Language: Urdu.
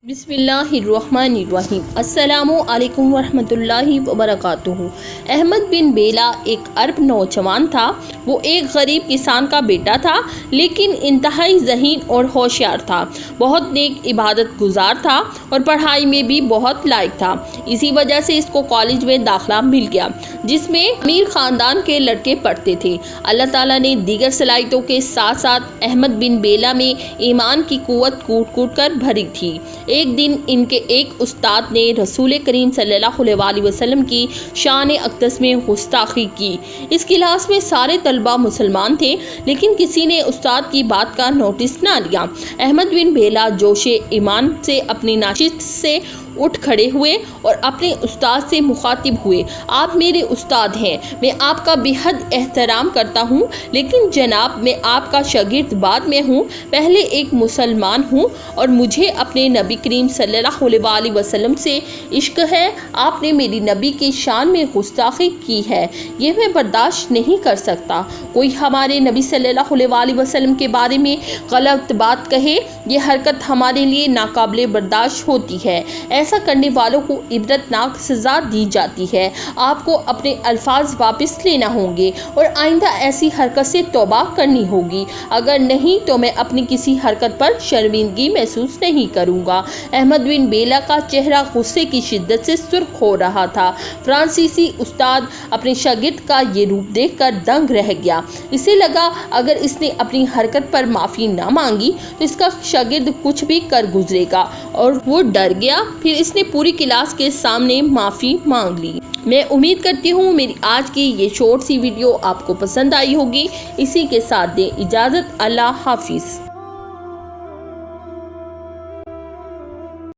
بسم اللہ الرحمن الرحیم۔ السلام علیکم ورحمۃ اللہ وبرکاتہ۔ احمد بن بیلا ایک عرب نوجوان تھا۔ وہ ایک غریب کسان کا بیٹا تھا، لیکن انتہائی ذہین اور ہوشیار تھا۔ بہت نیک عبادت گزار تھا اور پڑھائی میں بھی بہت لائق تھا۔ اسی وجہ سے اس کو کالج میں داخلہ مل گیا، جس میں امیر خاندان کے لڑکے پڑھتے تھے۔ اللہ تعالیٰ نے دیگر صلاحیتوں کے ساتھ ساتھ احمد بن بیلا میں ایمان کی قوت کوٹ کوٹ کر بھری تھی۔ ایک دن ان کے ایک استاد نے رسول کریم صلی اللہ علیہ وسلم کی شان اقدس میں گستاخی کی۔ اس کلاس میں سارے طلباء مسلمان تھے، لیکن کسی نے استاد کی بات کا نوٹس نہ لیا۔ احمد بن بیلا جوش ایمان سے اپنی نشست سے اٹھ کھڑے ہوئے اور اپنے استاد سے مخاطب ہوئے، آپ میرے استاد ہیں، میں آپ کا بے حد احترام کرتا ہوں، لیکن جناب میں آپ کا شاگرد بعد میں ہوں، پہلے ایک مسلمان ہوں اور مجھے اپنے نبی کریم صلی اللہ علیہ وسلم سے عشق ہے۔ آپ نے میری نبی کی شان میں گستاخی کی ہے، یہ میں برداشت نہیں کر سکتا۔ کوئی ہمارے نبی صلی اللہ علیہ وسلم کے بارے میں غلط بات کہے، یہ حرکت ہمارے لیے ناقابل برداشت ہوتی ہے۔ ایسا کرنے والوں کو عبرتناک سزا دی جاتی ہے۔ آپ کو اپنے الفاظ واپس لینا ہوں گے اور آئندہ ایسی حرکت سے توبہ کرنی ہوگی، اگر نہیں تو میں اپنی کسی حرکت پر شرمندگی محسوس نہیں کروں گا۔ احمد بن بیلا کا چہرہ غصے کی شدت سے سرخ ہو رہا تھا۔ فرانسیسی استاد اپنے شاگرد کا یہ روپ دیکھ کر دنگ رہ گیا۔ اسے لگا اگر اس نے اپنی حرکت پر معافی نہ مانگی تو اس کا شاگرد کچھ بھی کر گزرے گا، اور وہ ڈر گیا۔ پھر اس نے پوری کلاس کے سامنے معافی مانگ لی۔ میں امید کرتی ہوں میری آج کی یہ شارٹ سی ویڈیو آپ کو پسند آئی ہوگی۔ اسی کے ساتھ دیں اجازت، اللہ حافظ۔